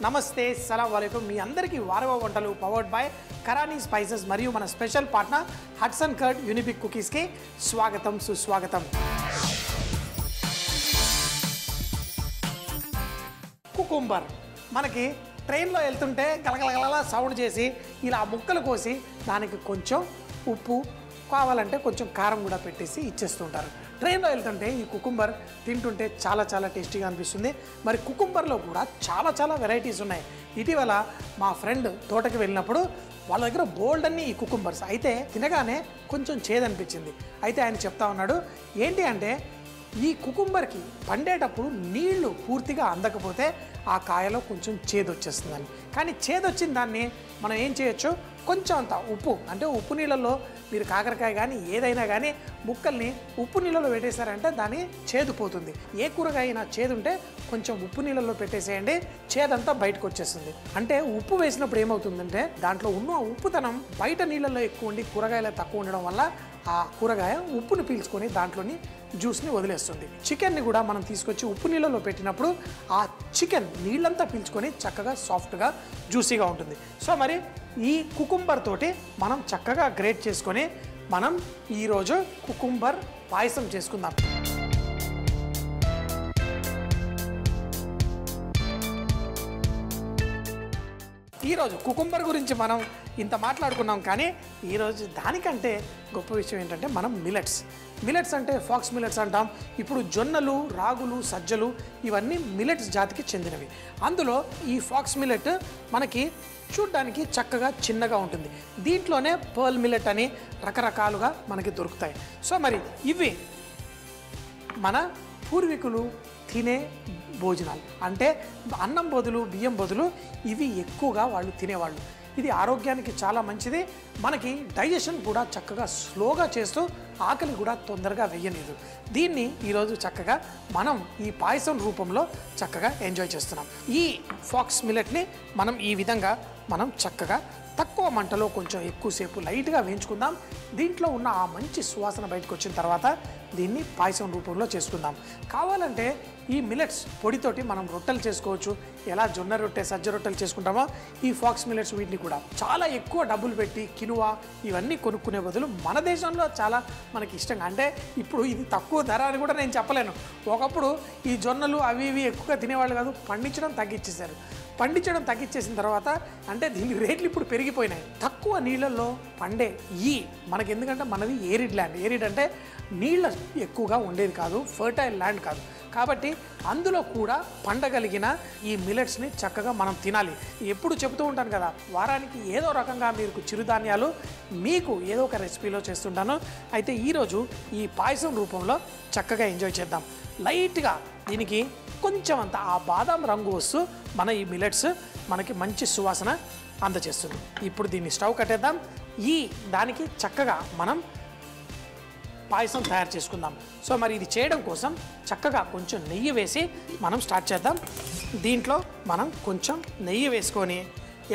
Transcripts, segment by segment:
నమస్తే సలాం వాలేకుం మీ అందరికీ వారవ వంటలు పవర్డ్ బై కరానీ స్పైసెస్ మరియు మన special partner Hudson curd Unibic cookies కి స్వాగతం సుస్వాగతం. కుకుంబర్ మనకి ట్రైన్లో వెళ్తుంటే గలగలగల సౌండ్ చేసి ఇలా ముక్కలు కోసి దానికి కొంచెం ఉప్పు కావాలంటే కొంచెం కారం కూడా పెట్టేసి ఇచ్చేస్తుంటారు. ట్రైన్లో వెళ్తుంటే ఈ కుకుంబర్ తింటుంటే చాలా చాలా టేస్టీగా అనిపిస్తుంది. మరి కుకుంబర్లో కూడా చాలా వెరైటీస్ ఉన్నాయి. ఇటీవల మా ఫ్రెండ్ తోటకి వెళ్ళినప్పుడు వాళ్ళ దగ్గర బోల్డ్ అన్ని ఈ కుకుంబర్స్ అయితే తినగానే కొంచెం చేదనిపించింది. అయితే ఆయన చెప్తా ఉన్నాడు ఏంటి అంటే ఈ కుకుంబర్కి పండేటప్పుడు నీళ్లు పూర్తిగా అందకపోతే ఆ కాయలో కొంచెం చేదు వచ్చేస్తుందని. కానీ చేదు వచ్చిన దాన్ని మనం ఏం చేయొచ్చు, కొంచెం అంత ఉప్పు అంటే ఉప్పు నీళ్ళల్లో మీరు కాకరకాయ కానీ ఏదైనా కానీ ముక్కల్ని ఉప్పు నీళ్ళలో పెట్టేశారంటే దాని చేదు పోతుంది. ఏ కూరగాయ అయినా చేదు ఉంటే కొంచెం ఉప్పు నీళ్ళలో పెట్టేసేయండి, చేదంతా బయటకు వచ్చేస్తుంది. అంటే ఉప్పు వేసినప్పుడు ఏమవుతుందంటే దాంట్లో ఉన్న ఉప్పుతనం బయట నీళ్ళల్లో ఎక్కువ ఉండి కూరగాయలు తక్కువ ఉండడం వల్ల ఆ కూరగాయ ఉప్పుని పీల్చుకొని దాంట్లోని జ్యూస్ని వదిలేస్తుంది. చికెన్ని కూడా మనం తీసుకొచ్చి ఉప్పు నీళ్ళలో పెట్టినప్పుడు ఆ చికెన్ నీళ్ళంతా పీల్చుకొని చక్కగా సాఫ్ట్గా జ్యూసీగా ఉంటుంది. సో మరి ఈ కుకుంబర్ తోటి మనం చక్కగా గ్రేట్ చేసుకొని మనం ఈరోజు కుకుంబర్ పాయసం చేసుకుందాం. ఈరోజు కుకుంబర్ గురించి మనం ఇంత మాట్లాడుకున్నాం, కానీ ఈరోజు దానికంటే గొప్ప విషయం ఏంటంటే మనం మిలెట్స్ అంటే ఫాక్స్ మిలెట్స్ అంటాం. ఇప్పుడు జొన్నలు, రాగులు, సజ్జలు ఇవన్నీ మిలెట్స్ జాతికి చెందినవి. అందులో ఈ ఫాక్స్ మిలెట్ మనకి చూడ్డానికి చక్కగా చిన్నగా ఉంటుంది. దీంట్లోనే పర్ల్ మిలెట్ అని రకరకాలుగా మనకి దొరుకుతాయి. సో మరి ఇవి మన పూర్వీకులు తినే భోజనాలు, అంటే అన్నం బదులు బియ్యం బదులు ఇవి ఎక్కువగా వాళ్ళు తినేవాళ్ళు. ఇది ఆరోగ్యానికి చాలా మంచిది. మనకి డైజెషన్ కూడా చక్కగా స్లోగా చేస్తూ ఆకలి కూడా తొందరగా వెయ్యలేదు. దీన్ని ఈరోజు చక్కగా మనం ఈ పాయసం రూపంలో చక్కగా ఎంజాయ్ చేస్తున్నాం. ఈ ఫాక్స్ మిల్లెట్ని మనం ఈ విధంగా మనం చక్కగా తక్కువ మంటలో కొంచెం ఎక్కువసేపు లైట్గా వేయించుకుందాం. దీంట్లో ఉన్న ఆ మంచి సువాసన బయటకు వచ్చిన తర్వాత దీన్ని పాయసం రూపంలో చేసుకుందాం. కావాలంటే ఈ మిల్లెట్స్ పొడితోటి మనం రొట్టెలు చేసుకోవచ్చు. ఎలా జొన్న రొట్టె, సజ్జ రొట్టెలు చేసుకుంటామో ఈ ఫాక్స్ మిల్లెట్స్ వీటిని కూడా చాలా ఎక్కువ డబ్బులు పెట్టి కినువా ఇవన్నీ కొనుక్కునే బదులు మన దేశంలో చాలా మనకి ఇష్టంగా, అంటే ఇప్పుడు ఇది తక్కువ ధర అని కూడా నేను చెప్పలేను. ఒకప్పుడు ఈ జొన్నలు అవి ఇవి ఎక్కువగా తినేవాళ్ళు కాదు, పండించడం తగ్గించేశారు. పండించడం తగ్గించేసిన తర్వాత అంటే దీని రేట్లు ఇప్పుడు పెరిగిపోయినాయి. తక్కువ నీళ్ళల్లో పండే ఈ మనకి, ఎందుకంటే మనది ఏరిడ్ ల్యాండ్. ఏరిడ్ అంటే నీళ్ళ ఎక్కువగా ఉండేది కాదు, ఫర్టైల్ ల్యాండ్ కాదు. కాబట్టి అందులో కూడా పండగలిగిన ఈ మిల్లెట్స్ని చక్కగా మనం తినాలి. ఎప్పుడు చెబుతూ ఉంటాను కదా, వారానికి ఏదో రకంగా మీకు చిరుధాన్యాలు మీకు ఏదో ఒక రెసిపీలో చేస్తుంటాను. అయితే ఈరోజు ఈ పాయసం రూపంలో చక్కగా ఎంజాయ్ చేద్దాం. లైట్గా దీనికి కొంచెం అంత ఆ బాదాం రంగు వస్తూ మన ఈ మిల్లెట్స్ మనకి మంచి సువాసన అందజేస్తుంది. ఇప్పుడు దీన్ని స్టవ్ కట్టేద్దాం. ఈ దానికి చక్కగా మనం పాయసం తయారు చేసుకుందాం. సో మరి ఇది చేయడం కోసం చక్కగా కొంచెం నెయ్యి వేసి మనం స్టార్ట్ చేద్దాం. దీంట్లో మనం కొంచెం నెయ్యి వేసుకొని,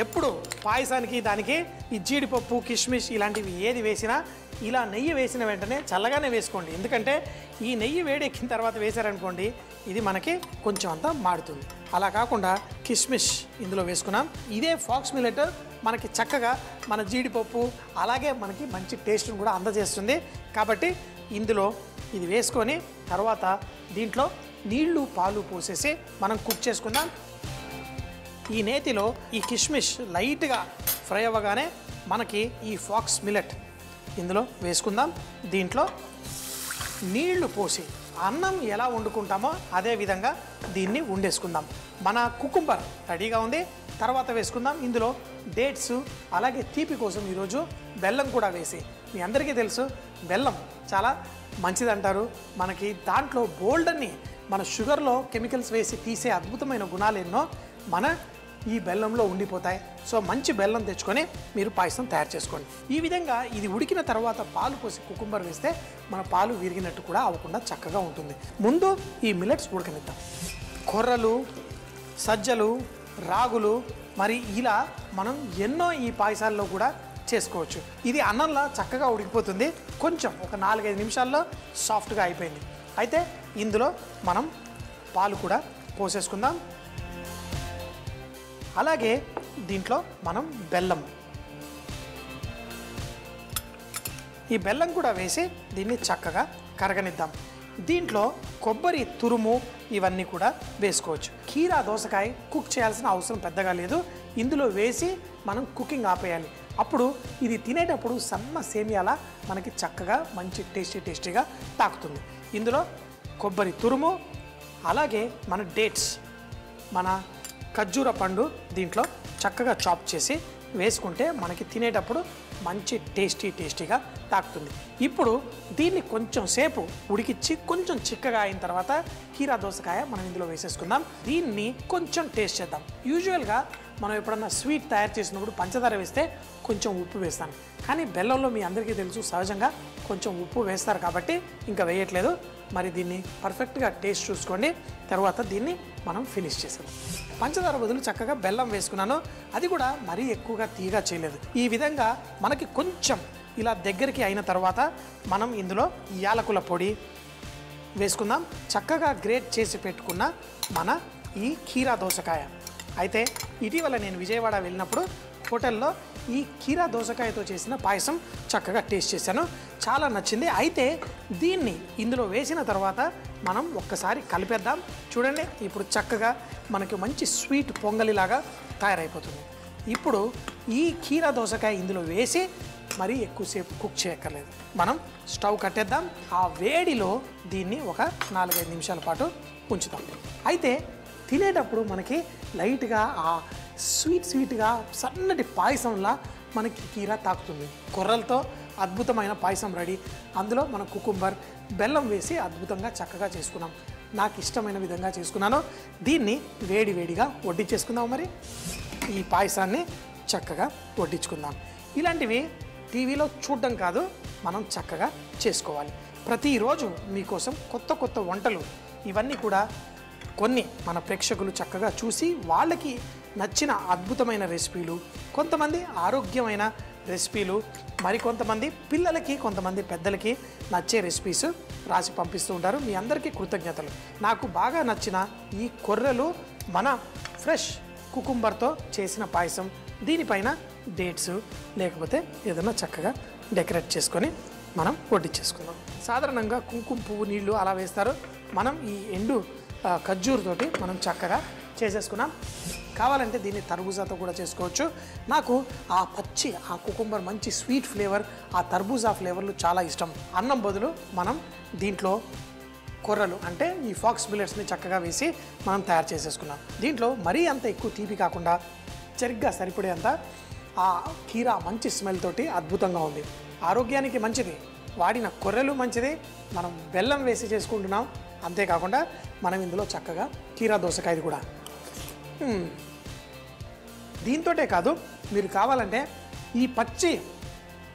ఎప్పుడు పాయసానికి దానికి ఈ జీడిపప్పు, కిస్మిస్ ఇలాంటివి ఏది వేసినా ఇలా నెయ్యి వేసిన వెంటనే చల్లగానే వేసుకోండి. ఎందుకంటే ఈ నెయ్యి వేడెక్కిన తర్వాత వేసారనుకోండి ఇది మనకి కొంచెం అంతా మాడుతుంది. అలా కాకుండా కిస్మిస్ ఇందులో వేసుకున్నాం. ఇదే ఫాక్స్ మిల్లెట్ మనకి చక్కగా మన జీడిపప్పు అలాగే మనకి మంచి టేస్ట్ని కూడా అందజేస్తుంది. కాబట్టి ఇందులో ఇది వేసుకొని తర్వాత దీంట్లో నీళ్లు, పాలు పోసేసి మనం కుక్ చేసుకుందాం. ఈ నేతిలో ఈ కిస్మిస్ లైట్గా ఫ్రై అవ్వగానే మనకి ఈ ఫాక్స్ మిల్లెట్ ఇందులో వేసుకుందాం. దీంట్లో నీళ్లు పోసి అన్నం ఎలా వండుకుంటామో అదే విధంగా దీన్ని వండేసుకుందాం. మన కుకుంబర్ రెడీగా ఉంది. తర్వాత వేసుకుందాం ఇందులో డేట్స్, అలాగే తీపి కోసం ఈరోజు బెల్లం కూడా వేసి, మీ అందరికీ తెలుసు బెల్లం చాలా మంచిది అంటారు. మనకి దాంట్లో బోల్డ్ అన్ని మన షుగర్లో కెమికల్స్ వేసి తీసే అద్భుతమైన గుణాలు ఎన్నో మన ఈ బెల్లంలో ఉండిపోతాయి. సో మంచి బెల్లం తెచ్చుకొని మీరు పాయసం తయారు చేసుకోండి. ఈ విధంగా ఇది ఉడికిన తర్వాత పాలు పోసి కుకుంబర్ వేస్తే మన పాలు విరిగినట్టు కూడా అవ్వకుండా చక్కగా ఉంటుంది. ముందు ఈ మిల్లెట్స్ ఉడకనిద్దాం. కొర్రలు, సజ్జలు, రాగులు మరి ఇలా మనం ఎన్నో ఈ పాయసాల్లో కూడా చేసుకోవచ్చు. ఇది అన్నంలా చక్కగా ఉడికిపోతుంది. కొంచెం ఒక 4-5 నిమిషాల్లో సాఫ్ట్గా అయిపోయింది. అయితే ఇందులో మనం పాలు కూడా పోసేసుకుందాం. అలాగే దీంట్లో మనం బెల్లం, ఈ బెల్లం కూడా వేసి దీన్ని చక్కగా కరగనిద్దాం. దీంట్లో కొబ్బరి తురుము ఇవన్నీ కూడా వేసుకోవచ్చు. కీరా దోసకాయ కుక్ చేయాల్సిన అవసరం పెద్దగా లేదు. ఇందులో వేసి మనం కుకింగ్ ఆపేయాలి. అప్పుడు ఇది తినేటప్పుడు సన్న సేమియాలా మనకి చక్కగా మంచి టేస్టీగా తాకుతుంది. ఇందులో కొబ్బరి తురుము, అలాగే మన డేట్స్, మన ఖర్జూర పండు దీంట్లో చక్కగా చాప్ చేసి వేసుకుంటే మనకి తినేటప్పుడు మంచి టేస్టీగా తాకుతుంది. ఇప్పుడు దీన్ని కొంచెం సేపు ఉడికిచ్చి కొంచెం చిక్కగా అయిన తర్వాత కీరా దోసకాయ మనం ఇందులో వేసేసుకుందాం. దీన్ని కొంచెం టేస్ట్ చేద్దాం. యూజువల్గా మనం ఎప్పుడన్నా స్వీట్ తయారు చేసినప్పుడు పంచదార వేస్తే కొంచెం ఉప్పు వేస్తాను, కానీ బెల్లంలో మీ అందరికీ తెలుసు సహజంగా కొంచెం ఉప్పు వేస్తారు కాబట్టి ఇంకా వేయట్లేదు. మరి దీన్ని పర్ఫెక్ట్గా టేస్ట్ చూసుకోండి. తర్వాత దీన్ని మనం ఫినిష్ చేసాం. పంచదార బదులు చక్కగా బెల్లం వేసుకున్నాను. అది కూడా మరీ ఎక్కువగా తీయగా చేయలేదు. ఈ విధంగా మనకి కొంచెం ఇలా దగ్గరికి అయిన తర్వాత మనం ఇందులో యాలకుల పొడి వేసుకుందాం. చక్కగా గ్రేట్ చేసి పెట్టుకున్న మన ఈ కీరా దోసకాయ. అయితే ఇటీవల నేను విజయవాడ వెళ్ళినప్పుడు హోటల్లో ఈ కీరా దోసకాయతో చేసిన పాయసం చక్కగా టేస్ట్ చేశాను, చాలా నచ్చింది. అయితే దీన్ని ఇందులో వేసిన తర్వాత మనం ఒక్కసారి కలిపేద్దాం. చూడండి, ఇప్పుడు చక్కగా మనకి మంచి స్వీట్ పొంగలిలాగా తయారైపోతుంది. ఇప్పుడు ఈ కీరా దోసకాయ ఇందులో వేసి మరీ ఎక్కువసేపు కుక్ చేయక్కర్లేదు. మనం స్టవ్ కట్టేద్దాం. ఆ వేడిలో దీన్ని ఒక 4-5 నిమిషాల పాటు ఉంచుతాం. అయితే తినేటప్పుడు మనకి లైట్గా ఆ స్వీట్గా సన్నటి పాయసంలా మనకి కీరా తాకుతుంది. కొర్రలతో అద్భుతమైన పాయసం రెడీ. అందులో మన కుకుంబర్, బెల్లం వేసి అద్భుతంగా చక్కగా చేసుకున్నాం. నాకు ఇష్టమైన విధంగా చేసుకున్నాను. దీన్ని వేడిగా వడ్డించేసుకుందాం. మరి ఈ పాయసాన్ని చక్కగా వడ్డించుకుందాం. ఇలాంటివి టీవీలో చూడడం కాదు, మనం చక్కగా చేసుకోవాలి. ప్రతిరోజు మీకోసం కొత్త వంటలు ఇవన్నీ కూడా కొన్ని మన ప్రేక్షకులు చక్కగా చూసి వాళ్ళకి నచ్చిన అద్భుతమైన రెసిపీలు, కొంతమంది ఆరోగ్యమైన రెసిపీలు, మరికొంతమంది పిల్లలకి, కొంతమంది పెద్దలకి నచ్చే రెసిపీస్ రాసి పంపిస్తూ ఉంటారు. మీ అందరికీ కృతజ్ఞతలు. నాకు బాగా నచ్చిన ఈ కొర్రలు మన ఫ్రెష్ కుకుంబర్తో చేసిన పాయసం, దీనిపైన డేట్స్ లేకపోతే ఏదైనా చక్కగా డెకరేట్ చేసుకొని మనం వడ్డించేసుకుందాం. సాధారణంగా కుంకుమ పువ్వు నీళ్ళు అలా వేస్తారు. మనం ఈ ఎండు ఖర్జూరుతోటి మనం చక్కగా చేసేసుకున్నాం. కావాలంటే దీన్ని తర్బూజాతో కూడా చేసుకోవచ్చు. నాకు ఆ కుకుంబర్ మంచి స్వీట్ ఫ్లేవర్, ఆ తర్బూజా ఫ్లేవర్లు చాలా ఇష్టం. అన్నం బదులు మనం దీంట్లో కొర్రలు అంటే ఈ ఫాక్స్ మిల్లెట్స్ని చక్కగా వేసి మనం తయారు చేసేసుకున్నాం. దీంట్లో మరీ అంత ఎక్కువ తీపి కాకుండా సరిగ్గా సరిపడేంత ఆ కీరా మంచి స్మెల్ తోటి అద్భుతంగా ఉంది. ఆరోగ్యానికి మంచిది, వాడిన కొర్రలు మంచిది, మనం బెల్లం వేసి చేసుకుంటున్నాం. అంతేకాకుండా మనం ఇందులో చక్కగా కీరా దోసకాయది కూడా. దీంతోటే కాదు, మీరు కావాలంటే ఈ పచ్చి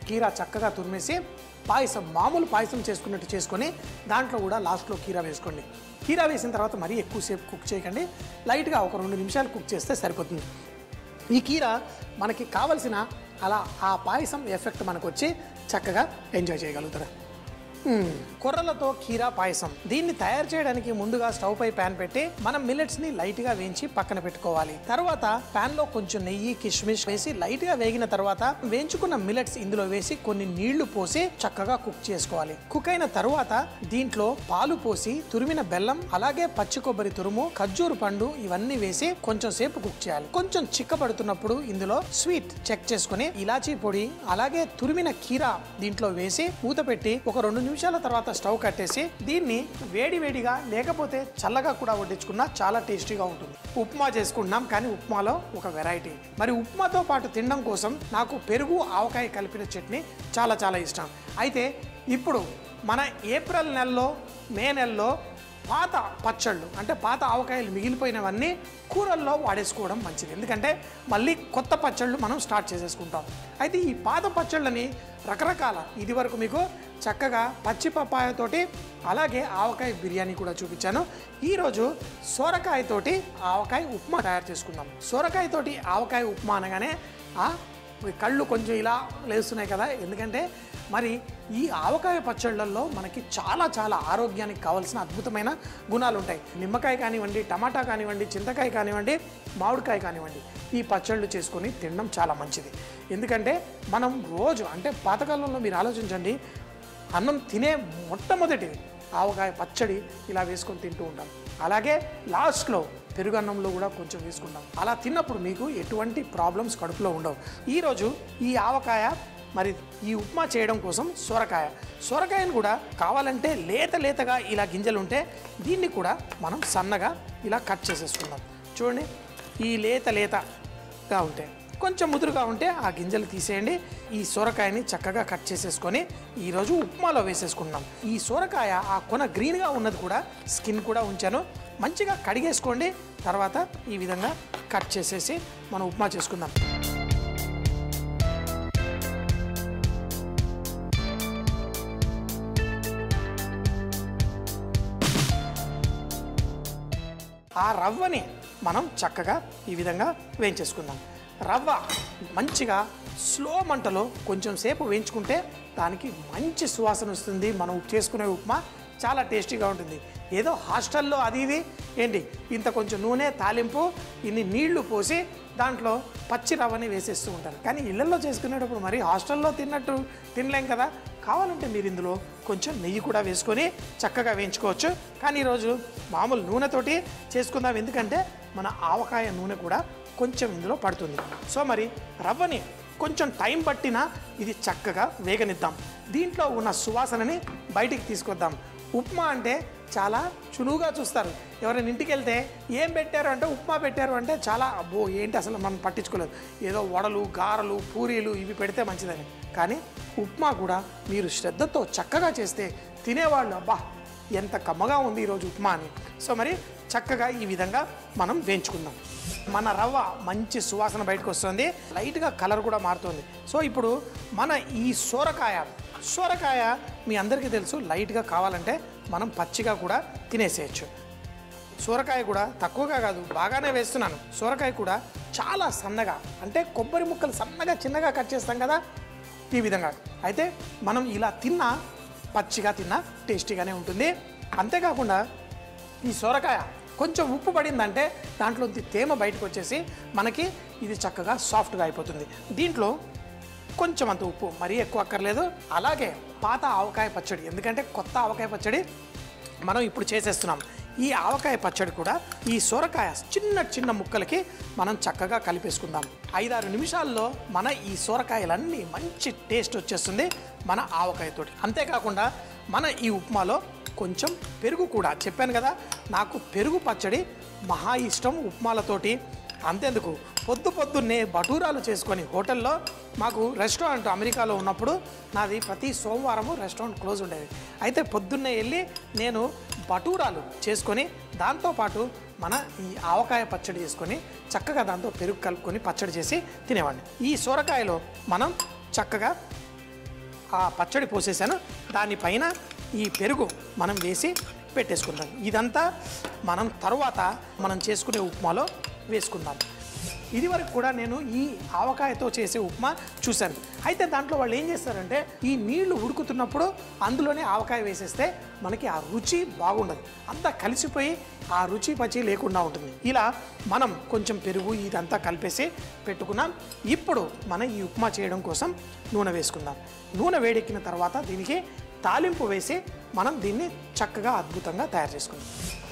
కీరా చక్కగా తురిమేసి పాయసం, మామూలు పాయసం చేసుకున్నట్టు చేసుకొని దాంట్లో కూడా లాస్ట్లో కీరా వేసుకోండి. కీరా వేసిన తర్వాత మరీ ఎక్కువసేపు కుక్ చేయకండి, లైట్గా ఒక 2 నిమిషాలు కుక్ చేస్తే సరిపోతుంది. ఈ కీరా మనకి కావలసిన అలా ఆ పాయసం ఎఫెక్ట్ మనకు వచ్చి చక్కగా ఎంజాయ్ చేయగలుగుతారు. కొర్రలతో కీరా పాయసం. దీన్ని తయారు చేయడానికి ముందుగా స్టవ్ పై ప్యాన్ పెట్టి మనం మిల్లెట్స్ ని లైట్ గా వేయించి పక్కన పెట్టుకోవాలి. తర్వాత ప్యాన్ లో కొంచెం నెయ్యి, కిస్మిస్ వేసి లైట్ గా వేగిన తర్వాత వేయించుకున్న మిల్లెట్స్ ఇందులో వేసి కొన్ని నీళ్లు పోసి చక్కగా కుక్ చేసుకోవాలి. కుక్ అయిన తర్వాత దీంట్లో పాలు పోసి తురిమిన బెల్లం, అలాగే పచ్చి కొబ్బరి తురుము, ఖర్జూరు పండు ఇవన్నీ వేసి కొంచెం సేపు కుక్ చేయాలి. కొంచెం చిక్కబడుతున్నప్పుడు ఇందులో స్వీట్ చెక్ చేసుకుని ఇలాచీ పొడి, అలాగే తురిమిన కీరా దీంట్లో వేసి మూత పెట్టి ఒక 2 నిమిషాల తర్వాత స్టవ్ కట్టేసి దీన్ని వేడిగా లేకపోతే చల్లగా కూడా వడ్డించుకున్నా చాలా టేస్టీగా ఉంటుంది. ఉప్మా చేసుకుంటున్నాం, కానీ ఉప్మాలో ఒక వెరైటీ. మరి ఉప్మాతో పాటు తినడం కోసం నాకు పెరుగు, ఆవకాయ కలిపిన చట్నీ చాలా ఇష్టం. అయితే ఇప్పుడు మన ఏప్రిల్ నెలలో, మే నెలలో పాత పచ్చళ్ళు అంటే పాత ఆవకాయలు మిగిలిపోయినవన్నీ కూరల్లో వాడేసుకోవడం మంచిది. ఎందుకంటే మళ్ళీ కొత్త పచ్చళ్ళు మనం స్టార్ట్ చేసేసుకుంటాం. అయితే ఈ పాత పచ్చళ్ళని రకరకాల, ఇది వరకు మీకు చక్కగా పచ్చి పప్పాయతోటి అలాగే ఆవకాయ బిర్యానీ కూడా చూపించాను. ఈరోజు సొరకాయతోటి ఆవకాయ ఉప్మా తయారు చేసుకుందాం. సొరకాయతోటి ఆవకాయ ఉప్మా అనగానే కళ్ళు కొంచెం ఇలా లేస్తున్నాయి కదా, ఎందుకంటే మరి ఈ ఆవకాయ పచ్చళ్ళల్లో మనకి చాలా చాలా ఆరోగ్యానికి కావాల్సిన అద్భుతమైన గుణాలు ఉంటాయి. నిమ్మకాయ కానివ్వండి, టమాటా కానివ్వండి, చింతకాయ కానివ్వండి, మామిడికాయ కానివ్వండి, ఈ పచ్చళ్ళు చేసుకొని తినడం చాలా మంచిది. ఎందుకంటే మనం రోజు అంటే పాతకాలంలో మీరు ఆలోచించండి, అన్నం తినే మొట్టమొదటిది ఆవకాయ పచ్చడి ఇలా వేసుకొని తింటూ ఉంటాం. అలాగే లాస్ట్లో పెరుగన్నంలో కూడా కొంచెం వేసుకుంటాం. అలా తిన్నప్పుడు మీకు ఎటువంటి ప్రాబ్లమ్స్ కడుపులో ఉండవు. ఈరోజు ఈ ఆవకాయ మరి ఈ ఉప్మా చేయడం కోసం సొరకాయను కూడా కావాలంటే లేతగా ఇలా గింజలు ఉంటే దీన్ని కూడా మనం సన్నగా ఇలా కట్ చేసేసుకుందాం. చూడండి, ఈ లేతగా ఉంటే, కొంచెం ముదురుగా ఉంటే ఆ గింజలు తీసేయండి. ఈ సొరకాయని చక్కగా కట్ చేసేసుకొని ఈరోజు ఉప్మాలో వేసేసుకుంటున్నాం. ఈ సొరకాయ ఆ కొన గ్రీన్గా ఉన్నది కూడా స్కిన్ కూడా ఉంచాను, మంచిగా కడిగేసుకోండి. తర్వాత ఈ విధంగా కట్ చేసేసి మనం ఉప్మా చేసుకుందాం. ఆ రవ్వని మనం చక్కగా ఈ విధంగా వేయించేసుకుందాం. రవ్వ మంచిగా స్లో మంటలో కొంచెం సేపు వేయించుకుంటే దానికి మంచి సువాసన వస్తుంది. మనం చేసుకునే ఉప్మా చాలా టేస్టీగా ఉంటుంది. ఏదో హాస్టల్లో అది ఇది ఏంటి ఇంత కొంచెం నూనె, తాలింపు, ఇన్ని నీళ్లు పోసి దాంట్లో పచ్చి రవ్వని వేసేస్తూ ఉంటారు. కానీ ఇళ్లలో చేసుకునేటప్పుడు మరి హాస్టల్లో తిన్నట్టు తినలేం కదా. కావాలంటే మీరు ఇందులో కొంచెం నెయ్యి కూడా వేసుకొని చక్కగా వేయించుకోవచ్చు. కానీ ఈరోజు మామూలు నూనెతోటి చేసుకుందాం, ఎందుకంటే మన ఆవకాయ నూనె కూడా కొంచెం ఇందులో పడుతుంది. సో మరి రవ్వని కొంచెం టైం పట్టినా ఇది చక్కగా వేగనిద్దాం. దీంట్లో ఉన్న సువాసనని బయటికి తీసుకొద్దాం. ఉప్మా అంటే చాలా చులువుగా చూస్తారు. ఎవరైనా ఇంటికి వెళ్తే ఏం పెట్టారు అంటే ఉప్మా పెట్టారు అంటే చాలా అబ్బో ఏంటి అసలు మనం పట్టించుకోలేదు, ఏదో వడలు, గారెలు, పూరీలు ఇవి పెడితే మంచిదని. కానీ ఉప్మా కూడా మీరు శ్రద్ధతో చక్కగా చేస్తే తినేవాళ్ళు అబ్బా ఎంత కమ్మగా ఉంది ఈరోజు ఉప్మా అని. సో మరి చక్కగా ఈ విధంగా మనం వేయించుకుందాం. మన రవ్వ మంచి సువాసన బయటకు వస్తుంది, లైట్గా కలర్ కూడా మారుతుంది. సో ఇప్పుడు మన ఈ సొరకాయ మీ అందరికీ తెలుసు, లైట్గా కావాలంటే మనం పచ్చిగా కూడా తినేసేయచ్చు. సొరకాయ కూడా తక్కువగా కాదు, బాగానే వేస్తున్నాను. సొరకాయ కూడా చాలా సన్నగా, అంటే కొబ్బరి ముక్కలు సన్నగా చిన్నగా కట్ చేస్తాం కదా, ఈ విధంగా. అయితే మనం ఇలా తిన్నా, పచ్చిగా తిన్నా టేస్టీగానే ఉంటుంది. అంతేకాకుండా ఈ సొరకాయ కొంచెం ఉప్పు పడిందంటే దాంట్లో తేమ బయటకు వచ్చేసి మనకి ఇది చక్కగా సాఫ్ట్గా అయిపోతుంది. దీంట్లో కొంచెం అంత ఉప్పు, మరీ ఎక్కువ అక్కర్లేదు. అలాగే పాత ఆవకాయ పచ్చడి, ఎందుకంటే కొత్త ఆవకాయ పచ్చడి మనం ఇప్పుడు చేసేస్తున్నాం. ఈ ఆవకాయ పచ్చడి కూడా ఈ సొరకాయ చిన్న ముక్కలకి మనం చక్కగా కలిపేసుకుందాం. 5-6 నిమిషాల్లో మన ఈ సొరకాయలన్నీ మంచి టేస్ట్ వచ్చేస్తుంది మన ఆవకాయతోటి. అంతేకాకుండా మన ఈ ఉప్మాలో కొంచెం పెరుగు కూడా, చెప్పాను కదా నాకు పెరుగు పచ్చడి మహా ఇష్టం ఉప్మాలతోటి. అంతేందుకు పొద్దున్నే బటూరాలు చేసుకొని హోటల్లో, మాకు రెస్టారెంట్ అమెరికాలో ఉన్నప్పుడు నాది ప్రతి సోమవారము రెస్టారెంట్ క్లోజ్ ఉండేది. అయితే పొద్దున్నే వెళ్ళి నేను బటూరాలు చేసుకొని దాంతోపాటు మన ఈ ఆవకాయ పచ్చడి చేసుకొని చక్కగా దాంతో పెరుగు కలుపుకొని పచ్చడి చేసి తినేవాడిని. ఈ సొరకాయలో మనం చక్కగా ఆ పచ్చడి పోసేసాను, దానిపైన ఈ పెరుగు మనం వేసి పెట్టేసుకుందాం. ఇదంతా మనం తర్వాత మనం చేసుకునే ఉప్మాలో వేసుకుందాం. ఇది వరకు కూడా నేను ఈ ఆవకాయతో చేసే ఉప్మా చూశాను. అయితే దాంట్లో వాళ్ళు ఏం చేస్తారంటే ఈ నీళ్లు ఉడుకుతున్నప్పుడు అందులోనే ఆవకాయ వేసేస్తే మనకి ఆ రుచి బాగుండదు, అంతా కలిసిపోయి ఆ రుచి పచి లేకుండా ఉంటుంది. ఇలా మనం కొంచెం పెరుగు ఇదంతా కలిపేసి పెట్టుకున్నాం. ఇప్పుడు మనం ఈ ఉప్మా చేయడం కోసం నూనె వేసుకుందాం. నూనె వేడెక్కిన తర్వాత దీనికి తాలింపు వేసి మనం దీన్ని చక్కగా అద్భుతంగా తయారు చేసుకుందాం.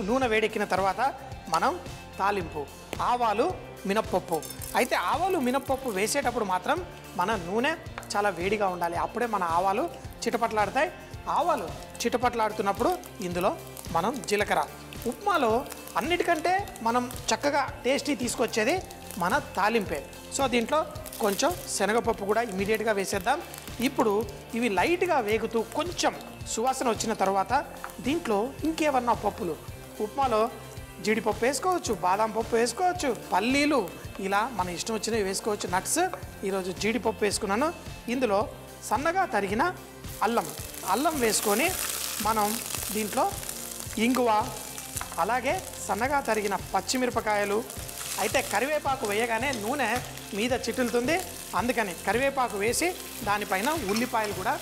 నూనె వేడెక్కిన తర్వాత మనం తాలింపు ఆవాలు, మినప్పప్పు. అయితే ఆవాలు, మినప్పప్పు వేసేటప్పుడు మాత్రం మన నూనె చాలా వేడిగా ఉండాలి, అప్పుడే మన ఆవాలు చిటపట్లాడతాయి. ఆవాలు చిటపట్లాడుతున్నప్పుడు ఇందులో మనం జీలకర్ర. ఉప్మాలో అన్నిటికంటే మనం చక్కగా టేస్టీ తీసుకొచ్చేది మన తాలింపే. సో దీంట్లో కొంచెం శనగపప్పు కూడా ఇమీడియట్గా వేసేద్దాం. ఇప్పుడు ఇవి లైట్గా వేగుతూ కొంచెం సువాసన వచ్చిన తర్వాత దీంట్లో ఇంకేమన్నా పప్పులు, ఉప్మాలో జీడిపప్పు వేసుకోవచ్చు, బాదం పప్పు వేసుకోవచ్చు, పల్లీలు, ఇలా మన ఇష్టం వచ్చినవి వేసుకోవచ్చు, నట్స్. ఈరోజు జీడిపప్పు వేసుకున్నాను. ఇందులో సన్నగా తరిగిన అల్లం వేసుకొని మనం దీంట్లో ఇంగువ, అలాగే సన్నగా తరిగిన పచ్చిమిరపకాయలు. అయితే కరివేపాకు వేయగానే నూనె మీద చిట్టులుతుంది, అందుకని కరివేపాకు వేసి దానిపైన ఉల్లిపాయలు కూడా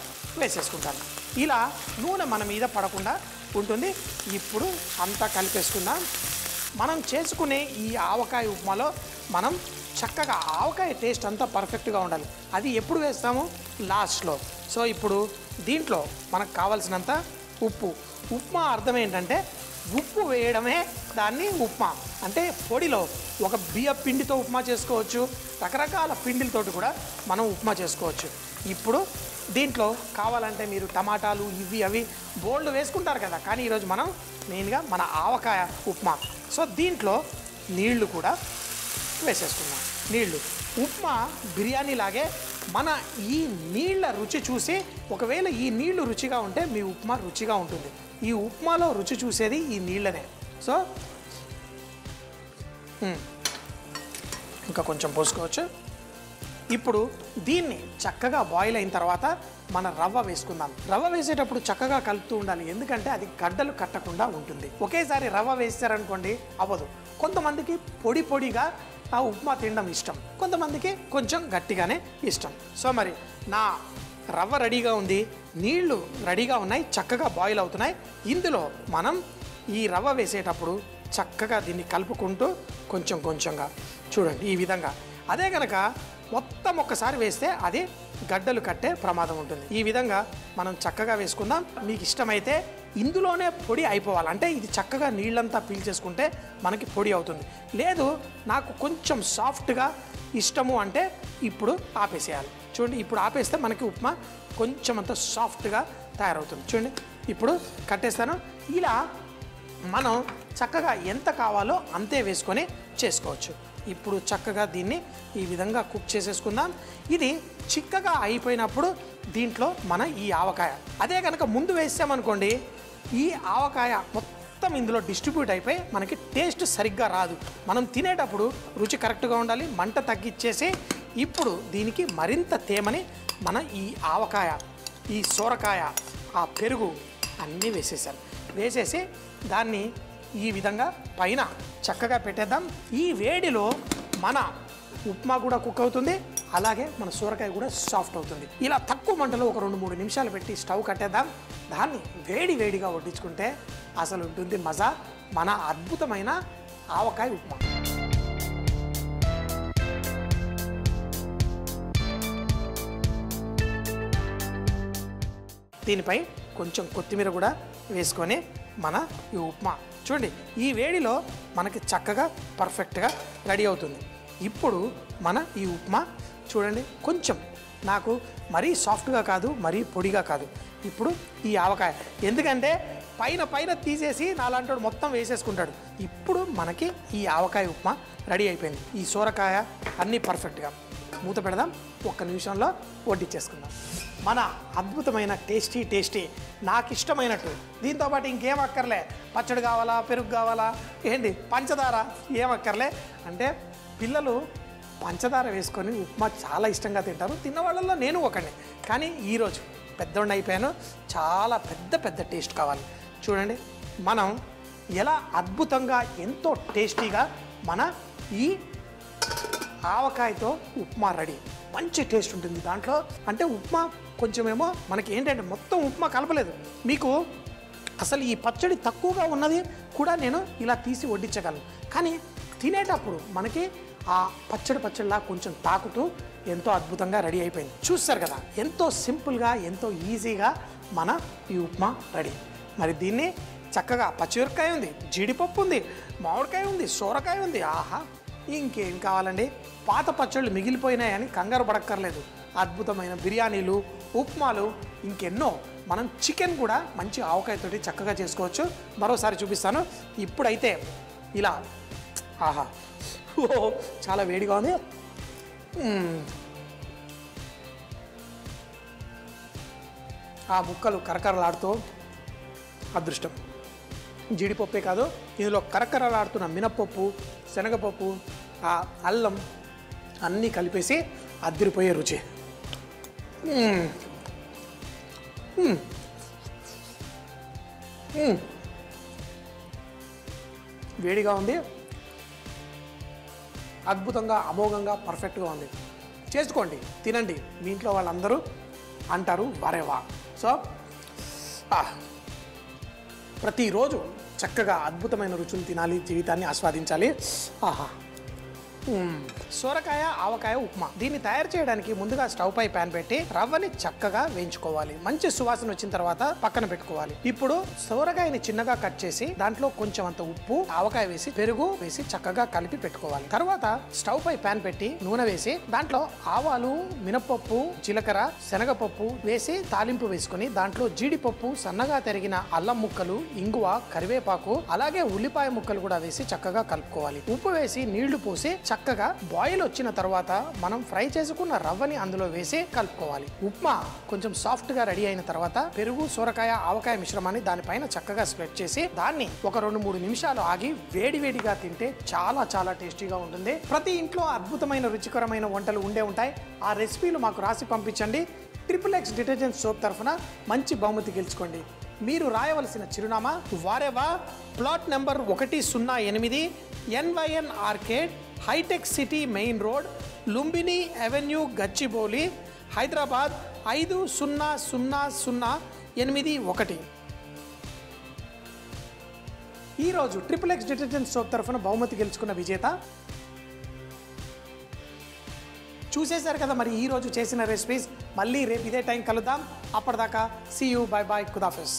వేసేసుకుంటాను. ఇలా నూనె మన మీద పడకుండా ఉంటుంది. ఇప్పుడు అంతా కలిపేసుకుందాం. మనం చేసుకునే ఈ ఆవకాయ ఉప్మాలో మనం చక్కగా ఆవకాయ టేస్ట్ అంతా పర్ఫెక్ట్గా ఉండాలి. అది ఎప్పుడు వేస్తాము? లాస్ట్లో. సో ఇప్పుడు దీంట్లో మనకు కావాల్సినంత ఉప్పు. ఉప్మా అర్థం ఏంటంటే ఉప్పు వేయడమే దాన్ని ఉప్మా అంటే. పొడిలో ఒక బియ్య పిండితో ఉప్మా చేసుకోవచ్చు, రకరకాల పిండిలతోటి కూడా మనం ఉప్మా చేసుకోవచ్చు. ఇప్పుడు దీంట్లో కావాలంటే మీరు టమాటాలు ఇవి అవి బోల్డ్ వేసుకుంటారు కదా, కానీ ఈరోజు మనం మెయిన్గా మన ఆవకాయ ఉప్మా. సో దీంట్లో నీళ్లు కూడా వేసేసుకుందాం. నీళ్లు ఉప్మా బిర్యానీ లాగే మన ఈ నీళ్ళ రుచి చూసి, ఒకవేళ ఈ నీళ్లు రుచిగా ఉంటే మీ ఉప్మా రుచిగా ఉంటుంది. ఈ ఉప్మాలో రుచి చూసేది ఈ నీళ్ళనే. సో ఇంకా కొంచెం పోసుకోవచ్చు. ఇప్పుడు దీన్ని చక్కగా బాయిల్ అయిన తర్వాత మన రవ్వ వేసుకుందాం. రవ్వ వేసేటప్పుడు చక్కగా కలుపుతూ ఉండాలి, ఎందుకంటే అది గడ్డలు కట్టకుండా ఉంటుంది. ఒకేసారి రవ్వ వేసారనుకోండి అవ్వదు. కొంతమందికి పొడి పొడిగా ఆ ఉప్మా తినడం ఇష్టం, కొంతమందికి కొంచెం గట్టిగానే ఇష్టం. సో మరి నా రవ్వ రెడీగా ఉంది, నీళ్లు రెడీగా ఉన్నాయి, చక్కగా బాయిల్ అవుతున్నాయి. ఇందులో మనం ఈ రవ్వ వేసేటప్పుడు చక్కగా దీన్ని కలుపుకుంటూ కొంచెం కొంచెంగా చూడండి ఈ విధంగా. అదే కనుక మొత్తం ఒక్కసారి వేస్తే అది గడ్డలు కట్టే ప్రమాదం ఉంటుంది. ఈ విధంగా మనం చక్కగా వేసుకుందాం. మీకు ఇష్టమైతే ఇందులోనే పొడి అయిపోవాలి, అంటే ఇది చక్కగా నీళ్ళంతా పీల్చేసుకుంటే మనకి పొడి అవుతుంది. లేదు నాకు కొంచెం సాఫ్ట్గా ఇష్టము అంటే ఇప్పుడు ఆపేసేయాలి. చూడండి ఇప్పుడు ఆపేస్తే మనకి ఉప్మా కొంచెం అంత సాఫ్ట్గా తయారవుతుంది. చూడండి ఇప్పుడు కట్టేస్తాను. ఇలా మనం చక్కగా ఎంత కావాలో అంతే వేసుకొని చేసుకోవచ్చు. ఇప్పుడు చక్కగా దీన్ని ఈ విధంగా కుక్ చేసేసుకుందాం. ఇది చిక్కగా అయిపోయినప్పుడు దీంట్లో మన ఈ ఆవకాయ, అదే కనుక ముందు వేసామనుకోండి ఈ ఆవకాయ మొత్తం ఇందులో డిస్ట్రిబ్యూట్ అయిపోయి మనకి టేస్ట్ సరిగ్గా రాదు. మనం తినేటప్పుడు రుచి కరెక్ట్గా ఉండాలి. మంట తగ్గించేసి ఇప్పుడు దీనికి మరింత తేమని మన ఈ ఆవకాయ, ఈ సొరకాయ, ఆ పెరుగు అన్నీ వేసేసాను. వేసేసి దాన్ని ఈ విధంగా పైన చక్కగా పెట్టేద్దాం. ఈ వేడిలో మన ఉప్మా కూడా కుక్ అవుతుంది, అలాగే మన సొరకాయ కూడా సాఫ్ట్ అవుతుంది. ఇలా తక్కువ మంటలో ఒక 2-3 నిమిషాలు పెట్టి స్టవ్ కట్టేద్దాం. దాన్ని వేడిగా వడ్డించుకుంటే అసలు ఉంటుంది మజా, మన అద్భుతమైన ఆవకాయ ఉప్మా. దీనిపై కొంచెం కొత్తిమీర కూడా వేసుకొని మన ఈ ఉప్మా చూడండి ఈ వేడిలో మనకి చక్కగా పర్ఫెక్ట్గా రెడీ అవుతుంది. ఇప్పుడు మన ఈ ఉప్మా చూడండి కొంచెం నాకు మరీ సాఫ్ట్గా కాదు, మరీ పొడిగా కాదు. ఇప్పుడు ఈ ఆవకాయ ఎందుకంటే పైన తీసేసి నాలాంటి మొత్తం వేసేసుకుంటాడు. ఇప్పుడు మనకి ఈ ఆవకాయ ఉప్మా రెడీ అయిపోయింది. ఈ సొరకాయ అన్నీ పర్ఫెక్ట్గా. మూత పెడదాం, 1 నిమిషంలో వడ్డించేసుకుందాం. మన అద్భుతమైన టేస్టీ నాకు ఇష్టమైనట్టు దీంతోపాటు ఇంకేం అక్కర్లే. పచ్చడి కావాలా, పెరుగు కావాలా, ఏంటి పంచదార ఏం అక్కర్లే. అంటే పిల్లలు పంచదార వేసుకొని ఉప్మా చాలా ఇష్టంగా తింటారు. తిన్నవాళ్ళల్లో నేను ఒకడిని. కానీ ఈరోజు పెద్దోడిని అయిపోయాను, చాలా పెద్ద టేస్ట్ కావాలి. చూడండి మనం ఎలా అద్భుతంగా ఎంతో టేస్టీగా మన ఈ ఆవకాయతో ఉప్మా రెడీ. మంచి టేస్ట్ ఉంటుంది దాంట్లో. అంటే ఉప్మా కొంచెమేమో మనకి ఏంటంటే మొత్తం ఉప్మా కలపలేదు. మీకు అసలు ఈ పచ్చడి తక్కువగా ఉన్నది కూడా నేను ఇలా తీసి వడ్డించగలను. కానీ తినేటప్పుడు మనకి ఆ పచ్చడిలా కొంచెం తాకుతూ ఎంతో అద్భుతంగా రెడీ అయిపోయింది. చూస్తారు కదా ఎంతో సింపుల్గా, ఎంతో ఈజీగా మన ఈ ఉప్మా రెడీ. మరి దీన్ని చక్కగా పచ్చిమిరపకాయ ఉంది, జీడిపప్పు ఉంది, మామిడికాయ ఉంది, సొరకాయ ఉంది. ఆహా ఇంకేం కావాలండి. పాత పచ్చళ్ళు మిగిలిపోయినాయని కంగారు పడక్కర్లేదు. అద్భుతమైన బిర్యానీలు, ఉప్మాలు, ఇంకెన్నో. మనం చికెన్ కూడా మంచి ఆవకాయతోటి చక్కగా చేసుకోవచ్చు. మరోసారి చూపిస్తాను. ఇప్పుడైతే ఇలా ఆహా చాలా వేడిగా ఉంది. ఆ ముక్కలు కరకరలాడుతూ అదృష్టం. జీడిపప్పే కాదు, ఇందులో కరకరలాడుతున్న మినప్పప్పు, శనగపప్పు, ఆ అల్లం అన్నీ కలిపేసి అద్దరిపోయే రుచి. వేడిగా ఉంది, అద్భుతంగా, అమోఘంగా, పర్ఫెక్ట్గా ఉంది. చేసుకోండి, తినండి. మీ ఇంట్లో వాళ్ళందరూ అంటారు వరేవా. సో ప్రతిరోజు చక్కగా అద్భుతమైన రుచులు తినాలి, జీవితాన్ని ఆస్వాదించాలి. ఆహా. సొరకాయ ఆవకాయ ఉప్మా. దీన్ని తయారు చేయడానికి ముందుగా స్టవ్ పై ప్యాన్ పెట్టి రవ్వని చక్కగా వేయించుకోవాలి. మంచి సువాసన వచ్చిన తర్వాత పక్కన పెట్టుకోవాలి. ఇప్పుడు సొరకాయని చిన్నగా కట్ చేసి దాంట్లో కొంచెం అంత ఉప్పు, ఆవకాయ వేసి పెరుగు వేసి చక్కగా కలిపి పెట్టుకోవాలి. తర్వాత స్టవ్ పై ప్యాన్ పెట్టి నూనె వేసి దాంట్లో ఆవాలు, మినపప్పు, జీలకర్ర, శనగపప్పు వేసి తాలింపు వేసుకుని దాంట్లో జీడిపప్పు, సన్నగా తరిగిన అల్లం ముక్కలు, ఇంగువ, కరివేపాకు, అలాగే ఉల్లిపాయ ముక్కలు కూడా వేసి చక్కగా కలుపుకోవాలి. ఉప్పు వేసి నీళ్లు పోసి చక్కగా బాయిల్ వచ్చిన తర్వాత మనం ఫ్రై చేసుకున్న రవ్వని అందులో వేసి కలుపుకోవాలి. ఉప్మా కొంచెం సాఫ్ట్ గా రెడీ అయిన తర్వాత పెరుగు, సొరకాయ, ఆవకాయ మిశ్రమాన్ని దానిపైన చక్కగా స్ప్రెడ్ చేసి దాన్ని ఒక 2-3 నిమిషాలు ఆగి వేడివేడిగా తింటే చాలా చాలా టేస్టీగా ఉంటుంది. ప్రతి ఇంట్లో అద్భుతమైన రుచికరమైన వంటలు ఉండే ఉంటాయి. ఆ రెసిపీలు మాకు రాసి పంపించండి. XXX డిటర్జెంట్ సోప్ తరఫున మంచి బహుమతి గెలుచుకోండి. మీరు రాయవలసిన చిరునామా వారేవా, ప్లాట్ నెంబర్ 108, NYN ఆర్కేడ్, హైటెక్ City main road, Lumbini avenue, Gachibowli, Hyderabad 500081. ఈరోజు XXX డిటర్జెంట్ సోప్ తరఫున బహుమతి గెలుచుకున్న విజేత చూసేశారు కదా. మరి ఈరోజు చేసిన రెసిపీస్ మళ్ళీ రేపు ఇదే టైం కలుద్దాం. అప్పటిదాకా సీ యూ, బై బాయ్, ఖుదాఫిజ్.